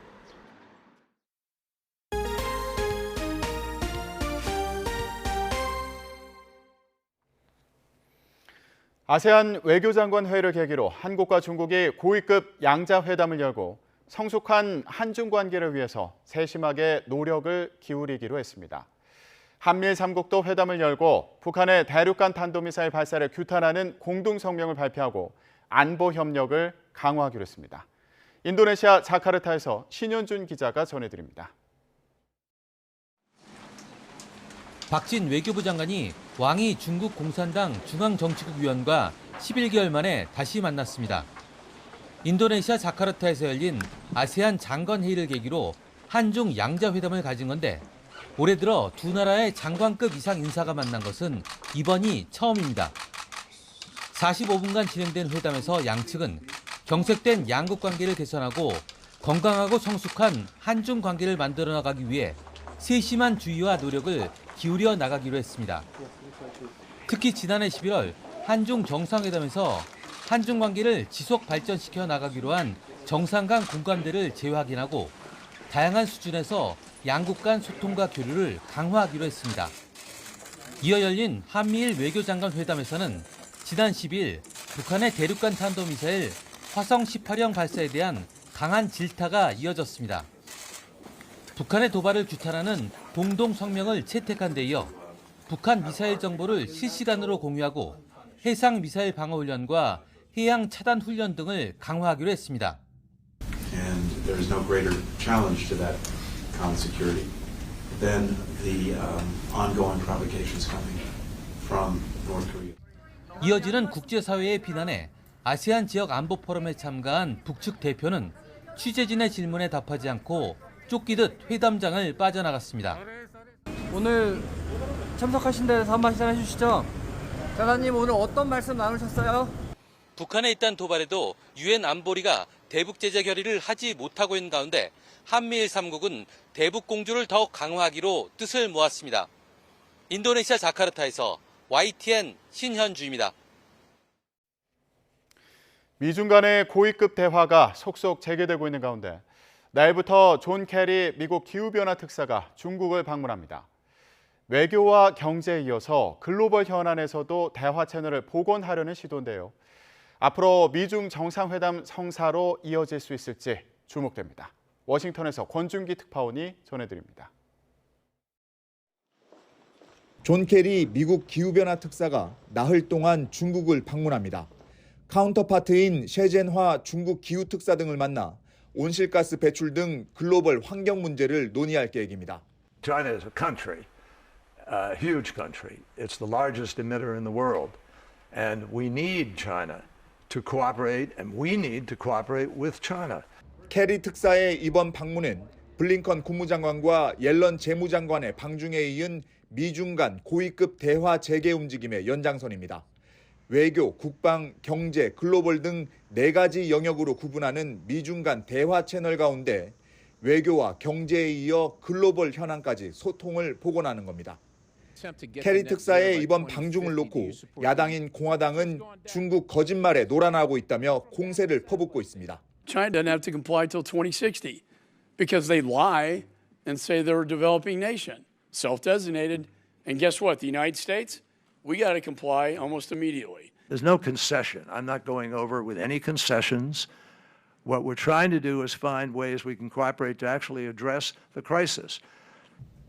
아세안 외교장관 회의를 계기로 한국과 중국이 고위급 양자회담을 열고 성숙한 한중 관계를 위해서 세심하게 노력을 기울이기로 했습니다. 한미일 3국도 회담을 열고 북한의 대륙간 탄도미사일 발사를 규탄하는 공동성명을 발표하고 안보 협력을 강화하기로 했습니다. 인도네시아 자카르타에서 신현준 기자가 전해드립니다. 박진 외교부 장관이 왕이 중국 공산당 중앙정치국 위원과 11개월 만에 다시 만났습니다. 인도네시아 자카르타에서 열린 아세안 장관회의를 계기로 한중 양자회담을 가진 건데 올해 들어 두 나라의 장관급 이상 인사가 만난 것은 이번이 처음입니다. 45분간 진행된 회담에서 양측은 경색된 양국 관계를 개선하고 건강하고 성숙한 한중 관계를 만들어 나가기 위해 세심한 주의와 노력을 기울여 나가기로 했습니다. 특히 지난해 11월 한중 정상회담에서 한중 관계를 지속 발전시켜 나가기로 한 정상 간 공관대를 재확인하고 다양한 수준에서 양국 간 소통과 교류를 강화하기로 했습니다. 이어 열린 한미일 외교장관 회담에서는 지난 10일 북한의 대륙간 탄도미사일 화성 18형 발사에 대한 강한 질타가 이어졌습니다. 북한의 도발을 규탄하는 공동 성명을 채택한 데 이어 북한 미사일 정보를 실시간으로 공유하고 해상 미사일 방어 훈련과 해양 차단 훈련 등을 강화하기로 했습니다. And there is no greater challenge to that common security than the ongoing provocations coming from North Korea. 이어지는 국제사회의 비난에 아세안 지역 안보 포럼에 참가한 북측 대표는 취재진의 질문에 답하지 않고 쫓기듯 회담장을 빠져나갔습니다. 오늘 참석하신 데서 한 말씀 해주시죠. 장관님 오늘 어떤 말씀 나누셨어요? 북한의 잇단 도발에도 유엔 안보리가 대북 제재 결의를 하지 못하고 있는 가운데 한미일 3국은 대북 공조를 더욱 강화하기로 뜻을 모았습니다. 인도네시아 자카르타에서 YTN 신현주입니다. 미중 간의 고위급 대화가 속속 재개되고 있는 가운데 내일부터 존 케리 미국 기후변화 특사가 중국을 방문합니다. 외교와 경제에 이어서 글로벌 현안에서도 대화 채널을 복원하려는 시도인데요. 앞으로 미중 정상회담 성사로 이어질 수 있을지 주목됩니다. 워싱턴에서 권준기 특파원이 전해드립니다. 존 케리 미국 기후변화 특사가 나흘 동안 중국을 방문합니다. 카운터파트인 셰젠화 중국 기후특사 등을 만나 온실가스 배출 등 글로벌 환경 문제를 논의할 계획입니다. China is a country, a huge country. It's the largest emitter in the world. And we need China to cooperate, and we need to cooperate with China. 케리 특사의 이번 방문은 블링컨 국무장관과 옐런 재무장관의 방중에 이은 미중 간 고위급 대화 재개 움직임의 연장선입니다. 외교, 국방, 경제, 글로벌 등 4가지 영역으로 구분하는 미중 간 대화 채널 가운데 외교와 경제에 이어 글로벌 현안까지 소통을 복원하는 겁니다. 케리 특사의 이번 방중을 놓고 야당인 공화당은 중국 거짓말에 놀아나고 있다며 공세를 퍼붓고 있습니다. China doesn't have to comply till 2060 because they lie and say they're a developing nation, self-designated. And guess what? The United States, we got to comply almost immediately. There's no concession. I'm not going over with any concessions. What we're trying to do is find ways we can cooperate to actually address the crisis.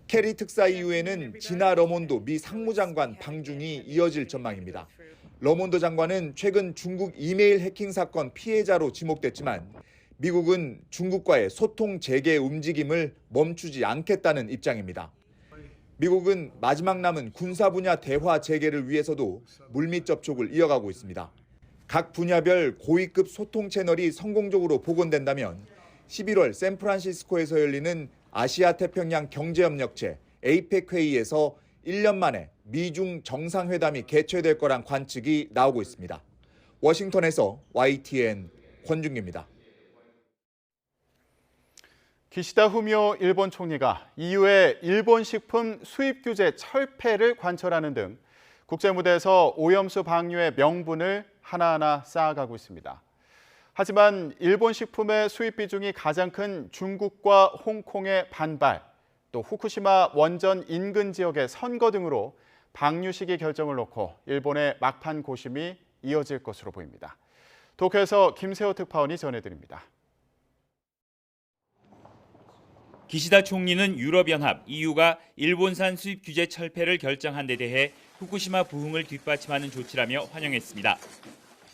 케리 특사 이후에는 지나 러몬도 미 상무장관 방중이 이어질 전망입니다. 러몬도 장관은 최근 중국 이메일 해킹 사건 피해자로 지목됐지만 미국은 중국과의 소통 재개 움직임을 멈추지 않겠다는 입장입니다. 미국은 마지막 남은 군사 분야 대화 재개를 위해서도 물밑 접촉을 이어가고 있습니다. 각 분야별 고위급 소통 채널이 성공적으로 복원된다면 11월 샌프란시스코에서 열리는 아시아 태평양 경제협력체 APEC 회의에서 1년 만에 미중 정상회담이 개최될 거란 관측이 나오고 있습니다. 워싱턴에서 YTN 권준기입니다. 기시다 후미오 일본 총리가 EU의 일본 식품 수입 규제 철폐를 관철하는 등 국제 무대에서 오염수 방류의 명분을 하나하나 쌓아가고 있습니다. 하지만 일본 식품의 수입 비중이 가장 큰 중국과 홍콩의 반발, 또 후쿠시마 원전 인근 지역의 선거 등으로 방류 시기 결정을 놓고 일본의 막판 고심이 이어질 것으로 보입니다. 도쿄에서 김세호 특파원이 전해드립니다. 기시다 총리는 유럽연합 EU가 일본산 수입 규제 철폐를 결정한 데 대해 후쿠시마 부흥을 뒷받침하는 조치라며 환영했습니다.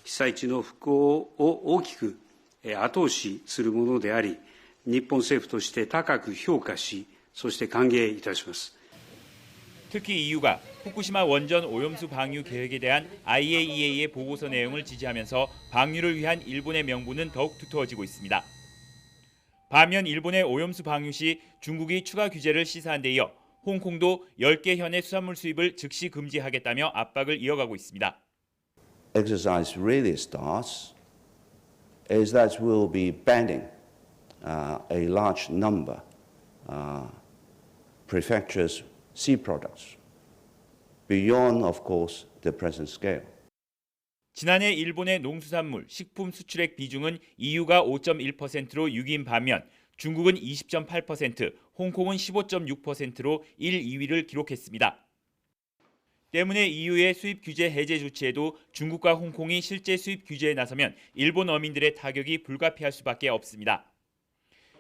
被災地の復興を大きく後押しするものであり、日本政府として高く評価し、そして歓迎いたします。 특히 EU가 후쿠시마 원전 오염수 방류 계획에 대한 IAEA의 보고서 내용을 지지하면서 방류를 위한 일본의 명분은 더욱 두터워지고 있습니다. 반면 일본의 오염수 방류 시 중국이 추가 규제를 시사한 데 이어 홍콩도 10개 현의 수산물 수입을 즉시 금지하겠다며 압박을 이어가고 있습니다. Exercise really starts is that we'll be banning a large number prefectures sea products beyond, of course, the present scale. 지난해 일본의 농수산물, 식품 수출액 비중은 EU가 5.1%로 6위인 반면 중국은 20.8%, 홍콩은 15.6%로 1, 2위를 기록했습니다. 때문에 EU의 수입 규제 해제 조치에도 중국과 홍콩이 실제 수입 규제에 나서면 일본 어민들의 타격이 불가피할 수밖에 없습니다.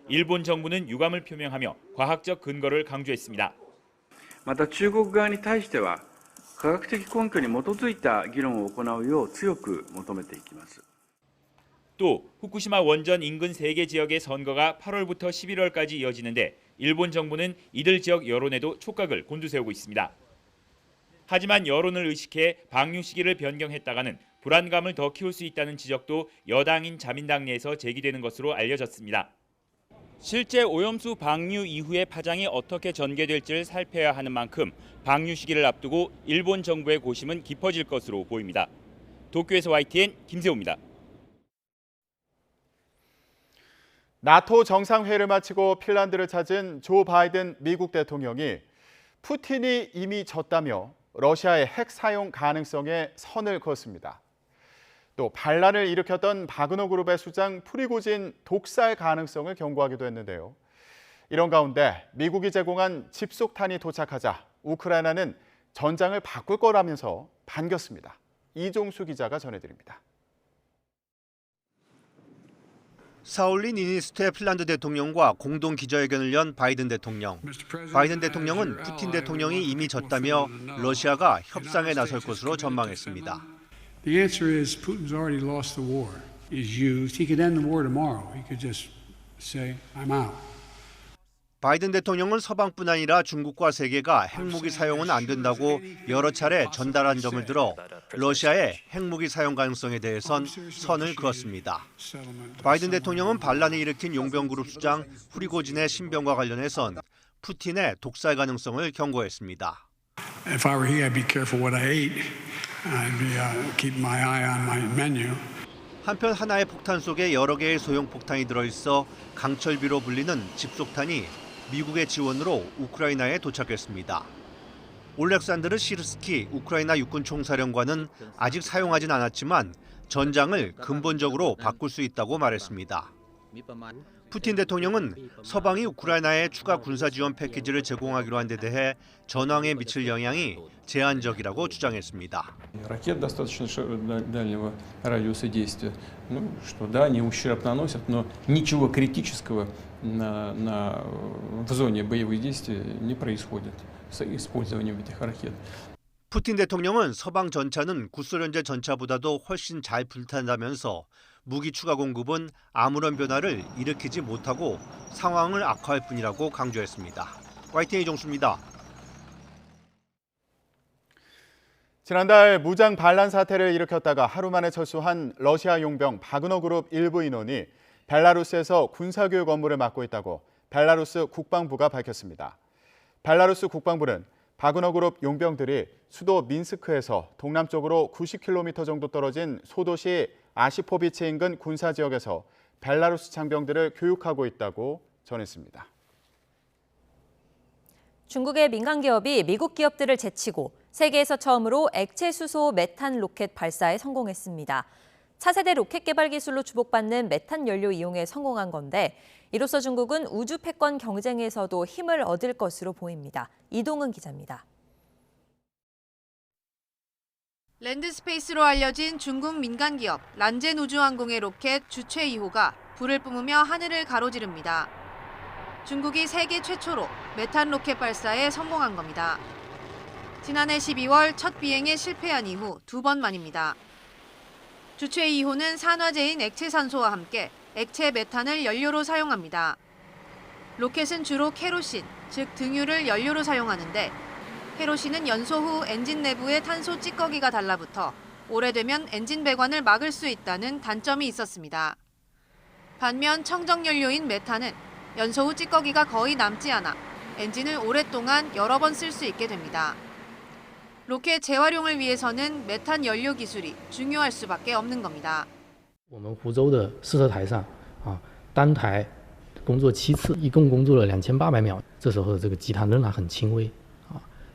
일본 정부는 유감을 표명하며 과학적 근거를 강조했습니다. また中国側に対しては科学的根拠に基づいた議論を行うよう強く求めていきます。 또 후쿠시마 원전 인근 3개 지역의 선거가 8월부터 11월까지 이어지는데 일본 정부는 이들 지역 여론에도 촉각을 곤두세우고 있습니다. 하지만 여론을 의식해 방류 시기를 변경했다가는 불안감을 더 키울 수 있다는 지적도 여당인 자민당 내에서 제기되는 것으로 알려졌습니다. 실제 오염수 방류 이후의 파장이 어떻게 전개될지를 살펴야 하는 만큼 방류 시기를 앞두고 일본 정부의 고심은 깊어질 것으로 보입니다. 도쿄에서 YTN 김세호입니다. 나토 정상회의를 마치고 핀란드를 찾은 조 바이든 미국 대통령이 푸틴이 이미 졌다며 러시아의 핵 사용 가능성에 선을 그었습니다. 또 반란을 일으켰던 바그너 그룹의 수장 프리고진 독살 가능성을 경고하기도 했는데요. 이런 가운데 미국이 제공한 집속탄이 도착하자 우크라이나는 전장을 바꿀 거라면서 반겼습니다. 이종수 기자가 전해드립니다. 사울리 니니스트의 핀란드 대통령과 공동 기자회견을 연 바이든 대통령. 바이든 대통령은 푸틴 대통령이 이미 졌다며 러시아가 협상에 나설 것으로 전망했습니다. The answer is Putin's already lost the war. Is used. He could end the war tomorrow. He could just say, I'm out. 바이든 대통령은 서방뿐 아니라 중국과 세계가 핵무기 사용은 안 된다고 여러 차례 전달한 점을 들어 러시아의 핵무기 사용 가능성에 대해선 선을 그었습니다. 바이든 대통령은 반란을 일으킨 용병그룹 수장 프리고진의 신병과 관련해선 푸틴의 독살 가능성을 경고했습니다. If I were he, I'd be careful what I ate. I'd be keep my eye on my menu. 한편 하나의 폭탄 속에 여러 개의 소형 폭탄이 들어있어 강철비로 불리는 집속탄이 미국의 지원으로 우크라이나에 도착했습니다. 올렉산드르 시르스키 우크라이나 육군 총사령관은 아직 사용하진 않았지만 전장을 근본적으로 바꿀 수 있다고 말했습니다. 푸틴 대통령은 서방이 우크라이나에 추가 군사 지원 패키지를 제공하기로 한 데 대해 전황에 미칠 영향이 제한적이라고 주장했습니다. Ракет достаточно дальнего радиуса действия. Ну, что да, они ущерб наносят, но ничего критического в зоне боевых действий не происходит с использованием этих ракет. 푸틴 대통령은 서방 전차는 구소련제 전차보다도 훨씬 잘 불탄다면서 무기 추가 공급은 아무런 변화를 일으키지 못하고 상황을 악화할 뿐이라고 강조했습니다. YTN 이종수입니다. 지난달 무장 반란 사태를 일으켰다가 하루 만에 철수한 러시아 용병 바그너 그룹 일부 인원이 벨라루스에서 군사교육 업무를 맡고 있다고 벨라루스 국방부가 밝혔습니다. 벨라루스 국방부는 바그너 그룹 용병들이 수도 민스크에서 동남쪽으로 90km 정도 떨어진 소도시 아시포비치 인근 군사지역에서 벨라루스 장병들을 교육하고 있다고 전했습니다. 중국의 민간 기업이 미국 기업들을 제치고 세계에서 처음으로 액체 수소 메탄 로켓 발사에 성공했습니다. 차세대 로켓 개발 기술로 주목받는 메탄 연료 이용에 성공한 건데 이로써 중국은 우주 패권 경쟁에서도 힘을 얻을 것으로 보입니다. 이동은 기자입니다. 랜드스페이스로 알려진 중국 민간 기업 란젠 우주항공의 로켓 주체 2호가 불을 뿜으며 하늘을 가로지릅니다. 중국이 세계 최초로 메탄 로켓 발사에 성공한 겁니다. 지난해 12월 첫 비행에 실패한 이후 2번 만입니다. 주체 2호는 산화제인 액체 산소와 함께 액체 메탄을 연료로 사용합니다. 로켓은 주로 케로신, 즉 등유를 연료로 사용하는데 케로신은 연소 후 엔진 내부에 탄소 찌꺼기가 달라붙어 오래되면 엔진 배관을 막을 수 있다는 단점이 있었습니다. 반면 청정연료인 메탄은 연소 후 찌꺼기가 거의 남지 않아 엔진을 오랫동안 여러 번 쓸 수 있게 됩니다. 로켓 재활용을 위해서는 메탄 연료 기술이 중요할 수밖에 없는 겁니다. 我们湖州的试车台上单台工作7次，一共工作了2800秒。这时候这个积碳仍然很轻微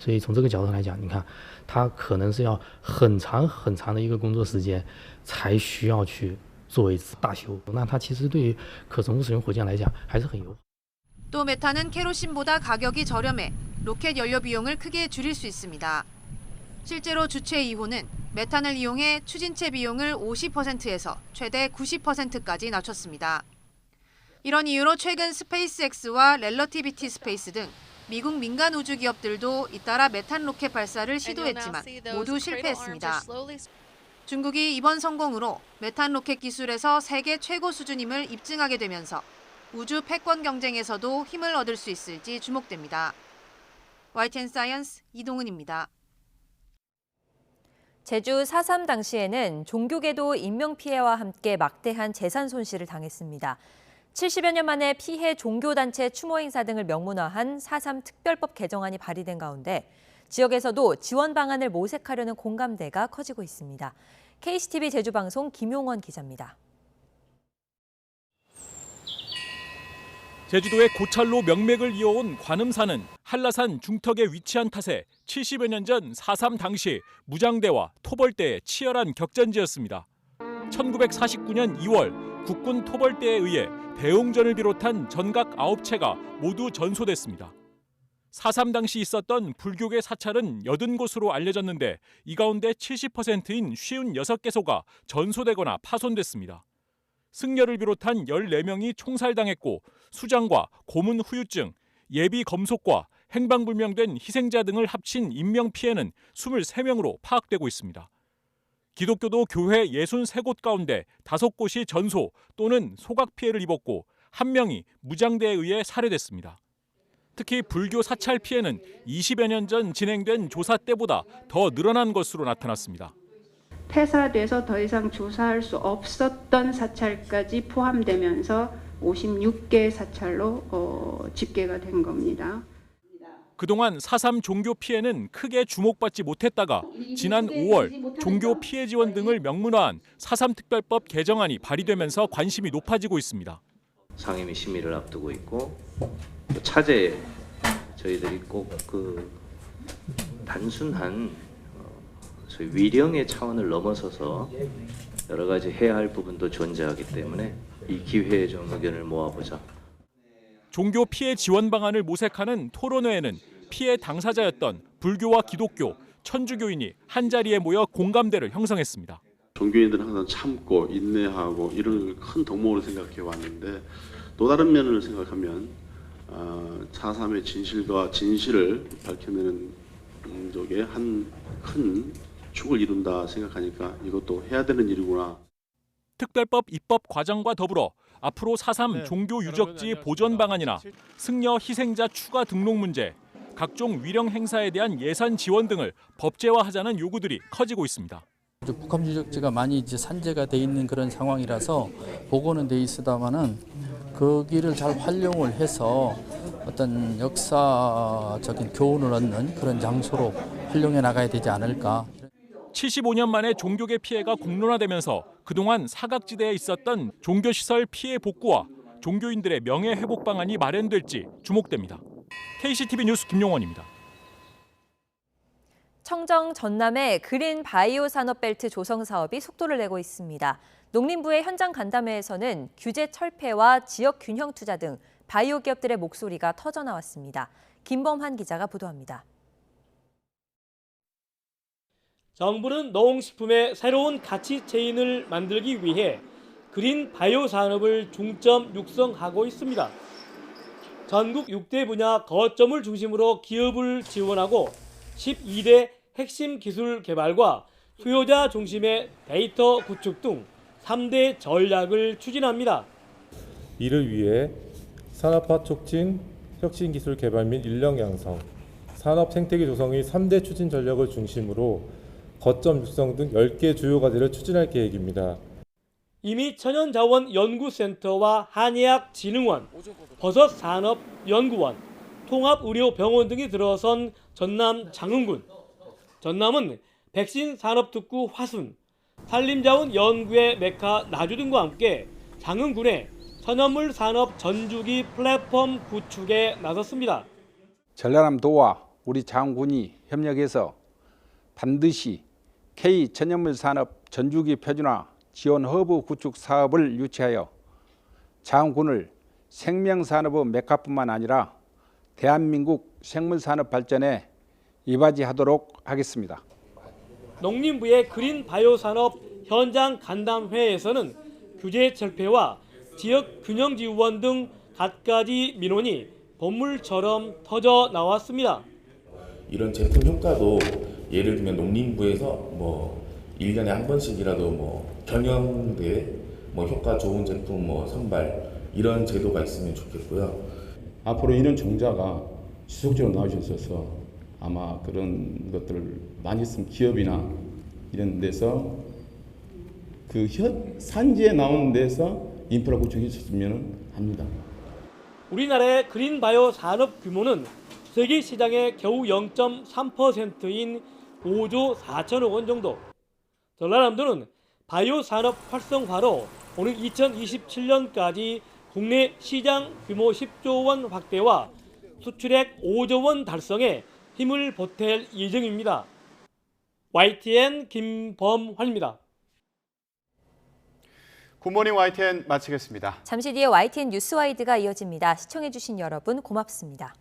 所以从这个角度来讲，你看它可能是要很长很长的一个工作时间才需要去做一次大修。那它其实对于可重复使用火箭来讲还是很友好。 또 메탄은 케로신보다 가격이 저렴해 로켓 연료 비용을 크게 줄일 수 있습니다. 실제로 주체 2호는 메탄을 이용해 추진체 비용을 50%에서 최대 90%까지 낮췄습니다. 이런 이유로 최근 스페이스X와 렐러티비티 스페이스 등 미국 민간 우주 기업들도 잇따라 메탄 로켓 발사를 시도했지만 모두 실패했습니다. 중국이 이번 성공으로 메탄 로켓 기술에서 세계 최고 수준임을 입증하게 되면서 우주 패권 경쟁에서도 힘을 얻을 수 있을지 주목됩니다. YTN 사이언스 이동은입니다. 제주 4.3 당시에는 종교계도 인명피해와 함께 막대한 재산 손실을 당했습니다. 70여 년 만에 피해 종교단체 추모 행사 등을 명문화한 4.3 특별법 개정안이 발의된 가운데 지역에서도 지원 방안을 모색하려는 공감대가 커지고 있습니다. KCTV 제주방송 김용원 기자입니다. 제주도의 고찰로 명맥을 이어온 관음산은 한라산 중턱에 위치한 탓에 70여 년 전 4.3 당시 무장대와 토벌대의 치열한 격전지였습니다. 1949년 2월 국군 토벌대에 의해 대웅전을 비롯한 전각 9채가 모두 전소됐습니다. 4.3 당시 있었던 불교계 사찰은 80곳으로 알려졌는데 이 가운데 70%인 56개소가 전소되거나 파손됐습니다. 승려를 비롯한 14명이 총살당했고 수장과 고문 후유증, 예비 검속과 행방불명된 희생자 등을 합친 인명피해는 23명으로 파악되고 있습니다. 기독교도 교회 63곳 가운데 5곳이 전소 또는 소각 피해를 입었고 1명이 무장대에 의해 살해됐습니다. 특히 불교 사찰 피해는 20여 년 전 진행된 조사 때보다 더 늘어난 것으로 나타났습니다. 폐사돼서 더 이상 조사할 수 없었던 사찰까지 포함되면서 56개 사찰로 집계가 된 겁니다. 그동안 4.3 종교 피해는 크게 주목받지 못했다가 지난 5월 종교 피해 지원 등을 명문화한 4.3 특별법 개정안이 발의되면서 관심이 높아지고 있습니다. 상임위 심의를 앞두고 있고 차제에 저희들이 꼭 단순한 소위 위령의 차원을 넘어서서 여러 가지 해야 할 부분도 존재하기 때문에 이 기회에 좀 의견을 모아보자. 종교 피해 지원 방안을 모색하는 토론회에는 피해 당사자였던 불교와 기독교, 천주교인이 한자리에 모여 공감대를 형성했습니다. 종교인들은 항상 참고 인내하고 이런 큰 덕목으로 생각해 왔는데 또 다른 면을 생각하면 4.3의 진실과 진실을 밝혀내는 쪽에 한 큰 축을 이룬다 생각하니까 이것도 해야 되는 일이구나. 특별법 입법 과정과 더불어 앞으로 4.3 종교 유적지 보존 방안이나 승려 희생자 추가 등록 문제, 각종 위령 행사에 대한 예산 지원 등을 법제화하자는 요구들이 커지고 있습니다. 복합 유적지가 많이 이제 산재가 돼 있는 그런 상황이라서 보고는 돼 있으다마는 거기를 잘 활용을 해서 어떤 역사적인 교훈을 얻는 그런 장소로 활용해 나가야 되지 않을까. 75년 만에 종교계 피해가 공론화되면서 그동안 사각지대에 있었던 종교시설 피해 복구와 종교인들의 명예 회복 방안이 마련될지 주목됩니다. KCTV 뉴스 김용원입니다. 청정 전남의 그린 바이오 산업벨트 조성 사업이 속도를 내고 있습니다. 농림부의 현장 간담회에서는 규제 철폐와 지역 균형 투자 등 바이오 기업들의 목소리가 터져나왔습니다. 김범환 기자가 보도합니다. 정부는 농식품의 새로운 가치 체인을 만들기 위해 그린 바이오 산업을 중점 육성하고 있습니다. 전국 6대 분야 거점을 중심으로 기업을 지원하고 12대 핵심 기술 개발과 수요자 중심의 데이터 구축 등 3대 전략을 추진합니다. 이를 위해 산업화 촉진, 혁신기술 개발 및 인력 양성, 산업 생태계 조성의 3대 추진 전략을 중심으로 거점 육성 등 10개 주요 과제를 추진할 계획입니다. 이미 천연자원연구센터와 한의학진흥원, 버섯산업연구원, 통합의료병원 등이 들어선 전남 장흥군. 전남은 백신 산업특구 화순, 산림자원 연구의 메카 나주 등과 함께 장흥군의 천연물 산업 전주기 플랫폼 구축에 나섰습니다. 전라남도와 우리 장군이 협력해서 반드시 K 천연물 산업 전주기 표준화 지원 허브 구축 사업을 유치하여 장군을 생명산업의 메카뿐만 아니라 대한민국 생물산업 발전에 이바지하도록 하겠습니다. 농림부의 그린 바이오 산업 현장 간담회에서는 규제 철폐와 지역 균형 지원 등 갖가지 민원이 본물처럼 터져 나왔습니다. 이런 제품 효과도 예를 들면 농림부에서 1년에 한 번씩이라도 경영대 효과 좋은 제품 선발 이런 제도가 있으면 좋겠고요. 앞으로 이런 종자가 지속적으로 나오셔서 아마 그런 것들을 많이 쓴 기업이나 이런 데서 그 산지에 나오는 데서 인프라 구축이 있었으면 합니다. 우리나라의 그린 바이오 산업 규모는 세계 시장의 겨우 0.3%인 5조 4천억 원 정도. 전라남도는 바이오 산업 활성화로 오는 2027년까지 국내 시장 규모 10조 원 확대와 수출액 5조 원 달성에 힘을 보탤 예정입니다. YTN 김범환입니다. 굿모닝 YTN 마치겠습니다. 잠시 뒤에 YTN 뉴스와이드가 이어집니다. 시청해주신 여러분 고맙습니다.